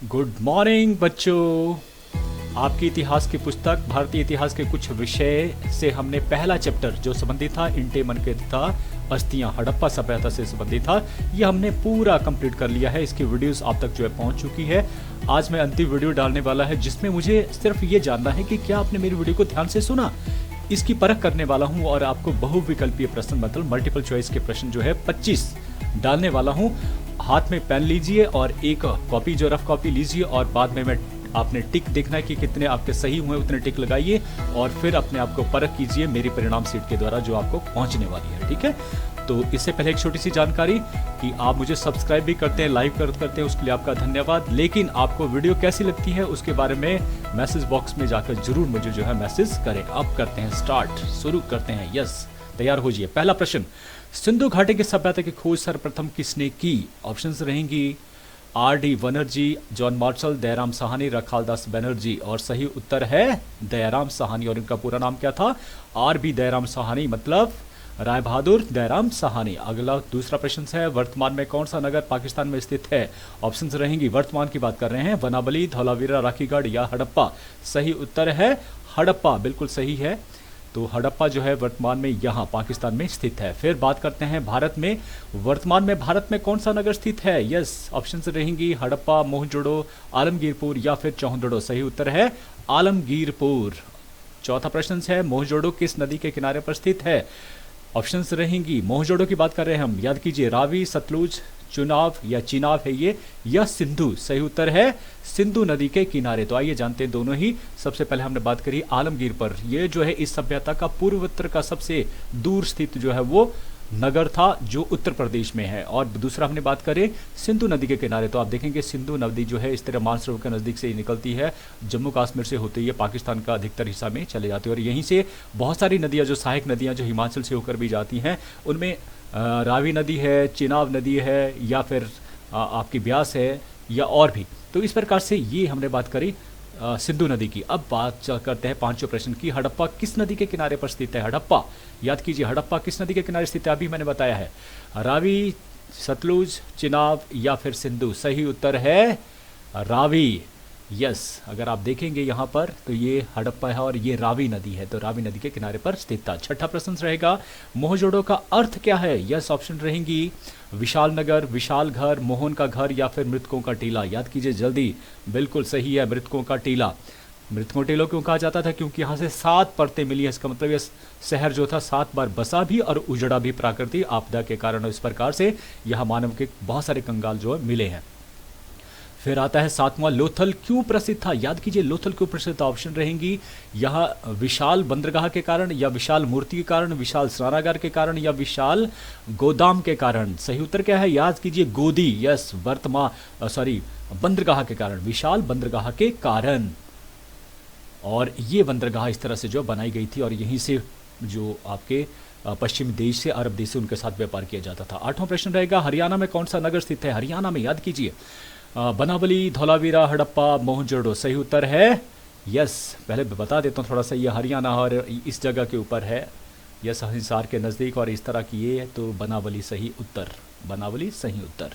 Good morning बच्चों। आपकी इतिहास की पुस्तक भारतीय इतिहास के कुछ विषय से हमने पहला चैप्टर जो संबंधित था इंटे मन के था अस्थियां हड़प्पा सभ्यता से संबंधित था, ये हमने पूरा कंप्लीट कर लिया है। इसकी वीडियोस आप तक जो है पहुंच चुकी है। आज मैं अंतिम वीडियो डालने वाला है जिसमें मुझे सिर्फ ये जानना है कि क्या आपने मेरी वीडियो को ध्यान से सुना। इसकी परख करने वाला हूं और आपको बहुविकल्पीय प्रश्न मतलब मल्टीपल चॉइस के प्रश्न जो है 25 डालने वाला हूं। हाथ में पेन लीजिए और एक कॉपी जो रफ कॉपी लीजिए और बाद में मैं आपने टिक देखना है कि कितने आपके सही हुए उतने टिक लगाइए और फिर अपने आप को परख कीजिए मेरी परिणाम सीट के द्वारा जो आपको पहुंचने वाली है। ठीक है, तो इससे पहले एक छोटी सी जानकारी कि आप मुझे सब्सक्राइब भी करते हैं, लाइव करते हैं, उसके लिए आपका धन्यवाद। लेकिन आपको वीडियो कैसी लगती है उसके बारे में मैसेज बॉक्स में जाकर जरूर मुझे जो है मैसेज करें। अब करते हैं स्टार्ट, शुरू करते हैं। यस, तैयार हो जाइए। पहला प्रश्न, सिंधु घाटी की सभ्यता की खोज सर्वप्रथम किसने की? ऑप्शंस रहेंगी R.D. Banerjee, John Marshall, Dayaram Sahni, Rakhaldas Banerjee. और सही उत्तर है दयाराम साहनी। और इनका पूरा नाम क्या था? R.B. दयाराम साहनी, मतलब राय बहादुर दयाराम साहनी। अगला दूसरा प्रश्न है, वर्तमान में कौन सा नगर पाकिस्तान में स्थित है? ऑप्शंस रहेंगी, वर्तमान की बात कर रहे हैं, वनावली, धौलावीरा, राखीगढ़ या हड़प्पा। सही उत्तर है हड़प्पा, बिल्कुल सही है। तो हड़प्पा जो है वर्तमान में यहाँ पाकिस्तान में स्थित है। फिर बात करते हैं भारत में, वर्तमान में भारत में कौन सा नगर स्थित है? यस, ऑप्शंस रहेंगी हड़प्पा, मोहनजोदड़ो, आलमगीरपुर या फिर चौहदड़ो। सही उत्तर है आलमगीरपुर। चौथा प्रश्न है, मोहनजोदड़ो किस नदी के किनारे पर स्थित है? ऑप्शंस रहेंगी, मोहनजोदड़ो की बात कर रहे हैं हम, याद कीजिए, रावी, सतलुज, चुनाव या चिनाब है ये, या सिंधु। सही उत्तर है सिंधु नदी के किनारे। तो आइए जानते हैं दोनों ही। सबसे पहले हमने बात करी आलमगीर पर। ये जो है इस सभ्यता का पूर्वोत्तर का सबसे दूर स्थित जो है वो नगर था जो उत्तर प्रदेश में है। और दूसरा हमने बात करें सिंधु नदी के किनारे, तो आप देखेंगे सिंधु नदी जो है इस तरह मानसरोवर के नज़दीक से निकलती है, जम्मू कश्मीर से होती है, पाकिस्तान का अधिकतर हिस्सा में चले जाती है। और यहीं से बहुत सारी नदियाँ जो सहायक नदियाँ जो हिमाचल से होकर भी जाती हैं, उनमें रावी नदी है, चिनाब नदी है, या फिर आपकी ब्यास है, या और भी। तो इस प्रकार से ये हमने बात करी सिंधु नदी की। अब बात करते हैं पांचवें प्रश्न की, हड़प्पा किस नदी के किनारे पर स्थित है? हड़प्पा, याद कीजिए, हड़प्पा किस नदी के किनारे स्थित है? अभी मैंने बताया है, रावी, सतलुज, चिनाब या फिर सिंधु। सही उत्तर है रावी। यस, अगर आप देखेंगे यहाँ पर तो ये हड़प्पा है और ये रावी नदी है, तो रावी नदी के किनारे पर स्थित था। छठा प्रश्न रहेगा, मोहनजोदड़ो का अर्थ क्या है? यस, ऑप्शन रहेंगी विशाल नगर, विशाल घर, मोहन का घर या फिर मृतकों का टीला। याद कीजिए जल्दी, बिल्कुल सही है मृतकों का टीला। मृतकों टीला क्यों कहा जाता था? क्योंकि यहाँ से 7 परतें मिली है। इसका मतलब ये शहर जो था 7 बार बसा भी और उजड़ा भी प्राकृतिक आपदा के कारण। इस प्रकार से यहाँ मानव के बहुत सारे कंगाल जो है मिले हैं। फिर आता है सातवां, लोथल क्यों प्रसिद्ध था? याद कीजिए लोथल क्यों प्रसिद्ध था। ऑप्शन रहेंगी यहाँ विशाल बंदरगाह के कारण, या विशाल मूर्ति के कारण, विशाल स्नानागार के कारण, या विशाल गोदाम के कारण। सही उत्तर क्या है? याद कीजिए गोदी। यस, बंदरगाह के कारण, विशाल बंदरगाह के कारण। और ये बंदरगाह इस तरह से जो बनाई गई थी और यहीं से जो आपके पश्चिमी देश से, अरब देश से उनके साथ व्यापार किया जाता था। आठवां प्रश्न रहेगा, हरियाणा में कौन सा नगर स्थित है? हरियाणा में याद कीजिए बनावली, धौलावीरा, हड़प्पा, मोहनजोदड़ो। सही उत्तर है यस। पहले बता देता हूँ थोड़ा सा, ये हरियाणा और इस जगह के ऊपर है, यस, हिसार के नज़दीक, और इस तरह की ये है, तो बनावली सही उत्तर, बनावली सही उत्तर।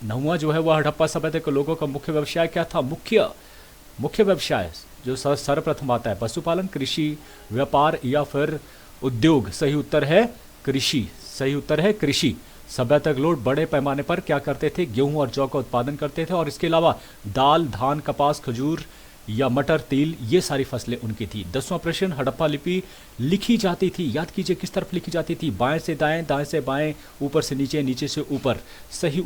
नौवां जो है वह हड़प्पा सभ्यता के लोगों का मुख्य व्यवसाय क्या था? मुख्य व्यवसाय जो सर्वप्रथम आता है, पशुपालन, कृषि, व्यापार या फिर उद्योग। सही उत्तर है कृषि। सही उत्तर है कृषि। सभ्यता के लोग बड़े पैमाने पर क्या करते थे? गेहूं और जौ का उत्पादन करते थे, और इसके अलावा दाल, धान, कपास, खजूर या मटर, तिल, ये सारी फसलें उनकी थी। 10वां प्रश्न, हड़प्पा लिपि लिखी जाती थी, याद कीजिए किस तरफ लिखी जाती थी? बाएं से दाएं, दाएं से बाएं, ऊपर से नीचे, नीचे से ऊपर। सही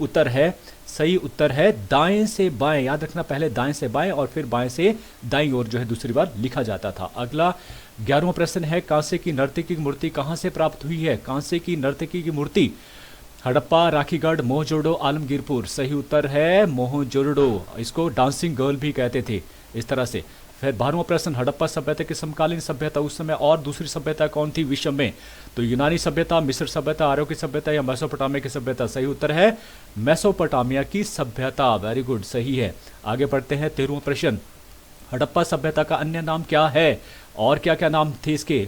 उत्तर है दाएं से बाएं। याद रखना, पहले दाएं से बाएं और फिर बाएं से दाईं ओर जो है दूसरी बार लिखा जाता था। अगला 11वां प्रश्न है, कांसे की नर्तकी की मूर्ति कहाँ से प्राप्त हुई है? कांसे की नर्तकी की मूर्ति हड़प्पा, राखीगढ़, मोहनजोदड़ो, आलमगीरपुर। सही उत्तर है मोहनजोदड़ो। इसको डांसिंग गर्ल भी कहते थे इस तरह से। फिर 12वां प्रश्न, हड़प्पा सभ्यता की समकालीन सभ्यता उस समय और दूसरी सभ्यता कौन थी विश्व में? तो यूनानी सभ्यता, मिस्र सभ्यता, आर्यों की सभ्यता या मेसोपोटामिया की सभ्यता। सही उत्तर है मेसोपोटामिया की सभ्यता। वेरी गुड, सही है। आगे बढ़ते हैं 13वां प्रश्न, हड़प्पा सभ्यता का अन्य नाम क्या है? और क्या क्या नाम थे इसके?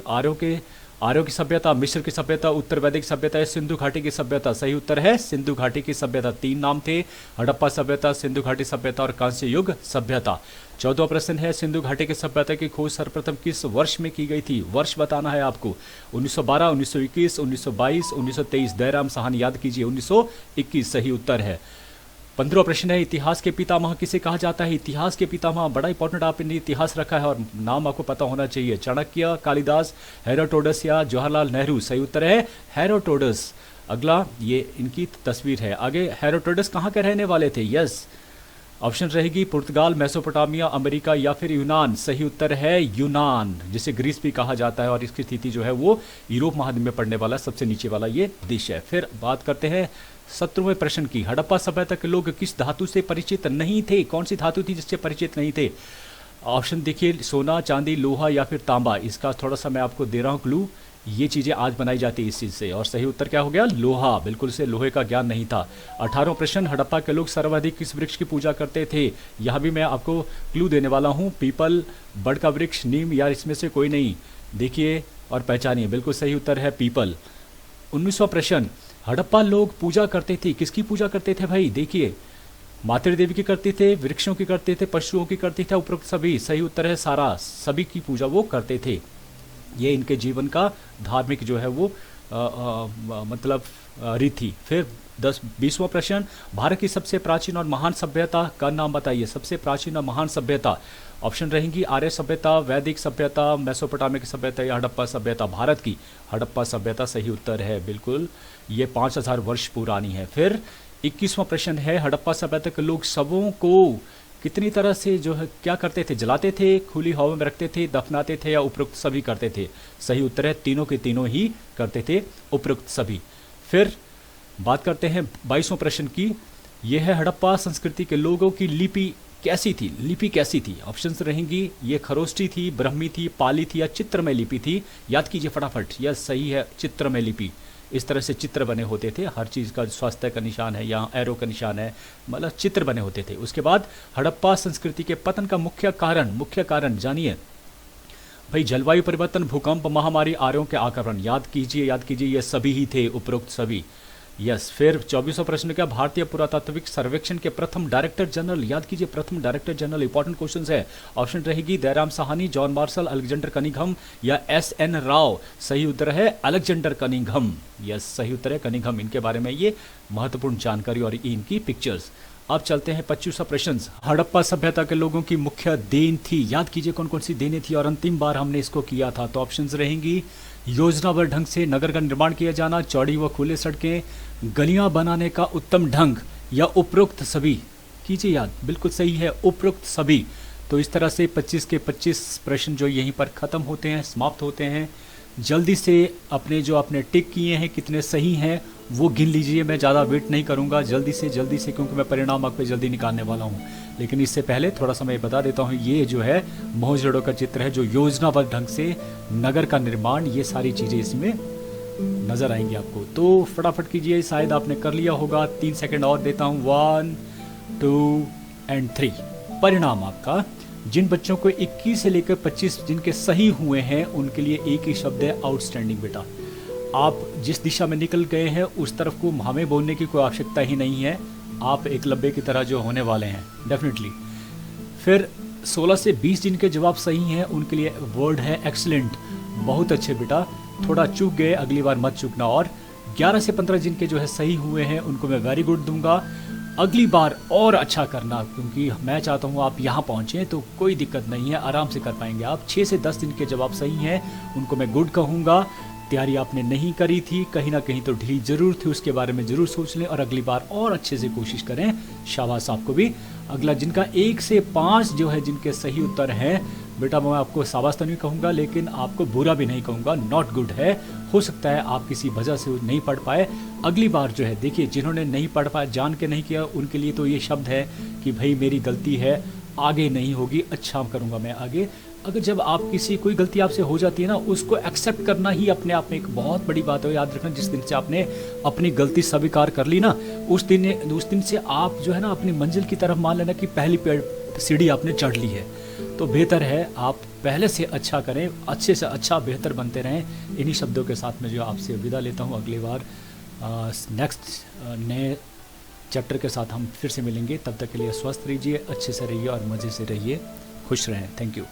आर्यों की सभ्यता, मिस्र की सभ्यता, उत्तर वैदिक सभ्यता या सिंधु घाटी की सभ्यता? सही उत्तर है सिंधु घाटी की सभ्यता। 3 नाम थे, हड़प्पा सभ्यता, सिंधु घाटी सभ्यता और कांस्य युग सभ्यता। 14वां प्रश्न है, सिंधु घाटी की सभ्यता की खोज सर्वप्रथम किस वर्ष में की गई थी? वर्ष बताना है आपको। 1912, 1921, 1922, 1923। दयाराम साहनी, याद कीजिए 1921 सही उत्तर है। 15वां प्रश्न है, इतिहास के पितामह किसे कहा जाता है? इतिहास के पितामह बड़ा इंपॉर्टेंट, आपने इतिहास रखा है और नाम आपको पता होना चाहिए। चाणक्य, कालिदास, हेरोडोटस या जवाहरलाल नेहरू? सही उत्तर है हेरोडोटस। अगला ये इनकी तस्वीर है। आगे, हेरोडोटस कहाँ के रहने वाले थे? यस, ऑप्शन रहेगी पुर्तगाल, मेसोपोटामिया, अमेरिका या फिर यूनान? सही उत्तर है यूनान, जिसे ग्रीस भी कहा जाता है और इसकी स्थिति जो है वो यूरोप महाद्वीप में पड़ने वाला सबसे नीचे वाला ये देश है। फिर बात करते हैं 17वें प्रश्न की। हड़प्पा सभ्यता के लोग किस धातु से परिचित नहीं थे? कौन सी धातु थी जिससे परिचित नहीं थे? ऑप्शन देखिए, सोना, चांदी, लोहा या फिर तांबा। इसका थोड़ा सा मैं आपको दे रहा हूँ क्लू। ये चीज़ें आज बनाई जाती है इस चीज़ से, और सही उत्तर क्या हो गया? लोहा। बिल्कुल से लोहे का ज्ञान नहीं था। 18वां प्रश्न, हड़प्पा के लोग सर्वाधिक किस वृक्ष की पूजा करते थे? यहाँ भी मैं आपको क्लू देने वाला हूँ। पीपल, बड़ का वृक्ष, नीम या इसमें से कोई नहीं। देखिए और पहचानिए। बिल्कुल सही उत्तर है पीपल। 19वां प्रश्न, हड़प्पा लोग पूजा करते थे, किसकी पूजा करते थे भाई? देखिए, मातृ देवी की करते थे, वृक्षों की करते थे, पशुओं की करते थे, उपरोक्त सभी? सही उत्तर है सारा, सभी की पूजा वो करते थे। ये इनके जीवन का धार्मिक जो है वो मतलब रीति। फिर 20वां प्रश्न, भारत की सबसे प्राचीन और महान सभ्यता का नाम बताइए। सबसे प्राचीन और महान सभ्यता? ऑप्शन रहेंगी आर्य सभ्यता, वैदिक सभ्यता, मेसोपोटामिया की सभ्यता या हड़प्पा सभ्यता? भारत की हड़प्पा सभ्यता सही उत्तर है। बिल्कुल, ये 5000 वर्ष पुरानी है। फिर 21वां प्रश्न है, हड़प्पा सभ्यता के लोग शवों को कितनी तरह से जो है क्या करते थे? जलाते थे, खुली हवा में रखते थे, दफनाते थे या उपरोक्त सभी करते थे? सही उत्तर है तीनों के तीनों ही करते थे, उपरोक्त सभी। फिर बात करते हैं 22वां प्रश्न की। यह है, हड़प्पा संस्कृति के लोगों की लिपि कैसी थी? लिपि कैसी थी? ऑप्शंस रहेंगी, ये खरोष्टी थी, ब्रह्मी थी, पाली थी या चित्रमय लिपि थी? याद कीजिए फटाफट। यह सही है चित्रमय लिपि। इस तरह से चित्र बने होते थे, हर चीज़ का स्वास्थ्य का निशान है, यहाँ एरो का निशान है, मतलब चित्र बने होते थे। उसके बाद हड़प्पा संस्कृति के पतन का मुख्य कारण जानिए भाई। जलवायु परिवर्तन, भूकंप, महामारी, आर्यों के आक्रमण? याद कीजिए ये सभी ही थे, उपरोक्त सभी। यस। फिर 24वां प्रश्न, क्या भारतीय पुरातात्विक सर्वेक्षण के प्रथम डायरेक्टर जनरल? याद कीजिए प्रथम डायरेक्टर जनरल, इंपॉर्टेंट क्वेश्चन है। ऑप्शन रहेगी Dayaram Sahni, John Marshall, Alexander Cunningham या SN राव? सही उत्तर है अलेक्जेंडर कनिंघम। यस, सही उत्तर है कनिंघम। इनके बारे में ये महत्वपूर्ण जानकारी और इनकी पिक्चर्स। अब चलते हैं 25वां प्रश्न, हड़प्पा सभ्यता के लोगों की मुख्य देन थी? याद कीजिए कौन कौन सी देनें थी और अंतिम बार हमने इसको किया था। तो ऑप्शंस रहेंगी, योजनाबद्ध ढंग से नगर का निर्माण किया जाना, चौड़ी व खुले सड़कें, गलियां बनाने का उत्तम ढंग या उपरोक्त सभी? कीजिए याद। बिल्कुल सही है उपरोक्त सभी। तो इस तरह से 25 के 25 प्रश्न जो यहीं पर ख़त्म होते हैं, समाप्त होते हैं। जल्दी से अपने जो आपने टिक किए हैं कितने सही हैं वो गिन लीजिए। मैं ज़्यादा वेट नहीं करूँगा, जल्दी से क्योंकि मैं परिणाम आप पे जल्दी निकालने वाला हूँ। लेकिन इससे पहले थोड़ा सा मैं बता देता हूँ, ये जो है मोहनजोदड़ो का चित्र है, जो योजनाबद्ध ढंग से नगर का निर्माण, ये सारी चीज़ें इसमें नज़र आएंगी आपको। तो फटाफट कीजिए, शायद आपने कर लिया होगा। 3 सेकंड और देता हूँ। 1 2 एंड 3। परिणाम आपका, जिन बच्चों को 21 से लेकर 25 जिनके सही हुए हैं उनके लिए एक ही शब्द है आउटस्टैंडिंग। बेटा आप जिस दिशा में निकल गए हैं उस तरफ को हमें बोलने की कोई आवश्यकता ही नहीं है, आप एकलव्य की तरह जो होने वाले हैं डेफिनेटली। फिर 16 से 20 जिनके जवाब सही हैं उनके लिए वर्ड है एक्सीलेंट, बहुत अच्छे बेटा, थोड़ा चूक गए अगली बार मत चूकना। और 11 से 15 जिनके जो है सही हुए हैं उनको मैं वेरी गुड दूंगा, अगली बार और अच्छा करना, क्योंकि मैं चाहता हूँ आप यहाँ पहुँचें तो कोई दिक्कत नहीं है, आराम से कर पाएंगे आप। 6 से 10 जिनके जवाब सही हैं उनको मैं गुड कहूँगा। तैयारी आपने नहीं करी थी, कहीं ना कहीं तो ढील जरूर थी, उसके बारे में जरूर सोच लें और अगली बार और अच्छे से कोशिश करें। शाबाश आपको भी। अगला जिनका 1 से 5 जो है जिनके सही उत्तर हैं, बेटा मैं आपको शाबाश तो नहीं कहूँगा लेकिन आपको बुरा भी नहीं कहूँगा, नॉट गुड है। हो सकता है आप किसी वजह से नहीं पढ़ पाए, अगली बार जो है देखिए जिन्होंने नहीं पढ़ पाया, जान के नहीं किया, उनके लिए तो ये शब्द है कि भाई मेरी गलती है, आगे नहीं होगी, अच्छा करूँगा मैं आगे। अगर जब आप किसी कोई गलती आपसे हो जाती है ना, उसको एक्सेप्ट करना ही अपने आप में एक बहुत बड़ी बात है। याद रखना, जिस दिन से आपने अपनी गलती स्वीकार कर ली ना, उस दिन से आप जो है ना अपनी मंजिल की तरफ मान लेना कि सीढ़ी आपने चढ़ ली है, तो बेहतर है आप पहले से अच्छा करें, अच्छे से अच्छा बेहतर बनते रहें। इन्हीं शब्दों के साथ मैं जो आपसे विदा लेता हूँ। अगली बार नेक्स्ट नए चैप्टर के साथ हम फिर से मिलेंगे। तब तक के लिए स्वस्थ रहिए, अच्छे से रहिए और मज़े से रहिए, खुश रहें। Thank you.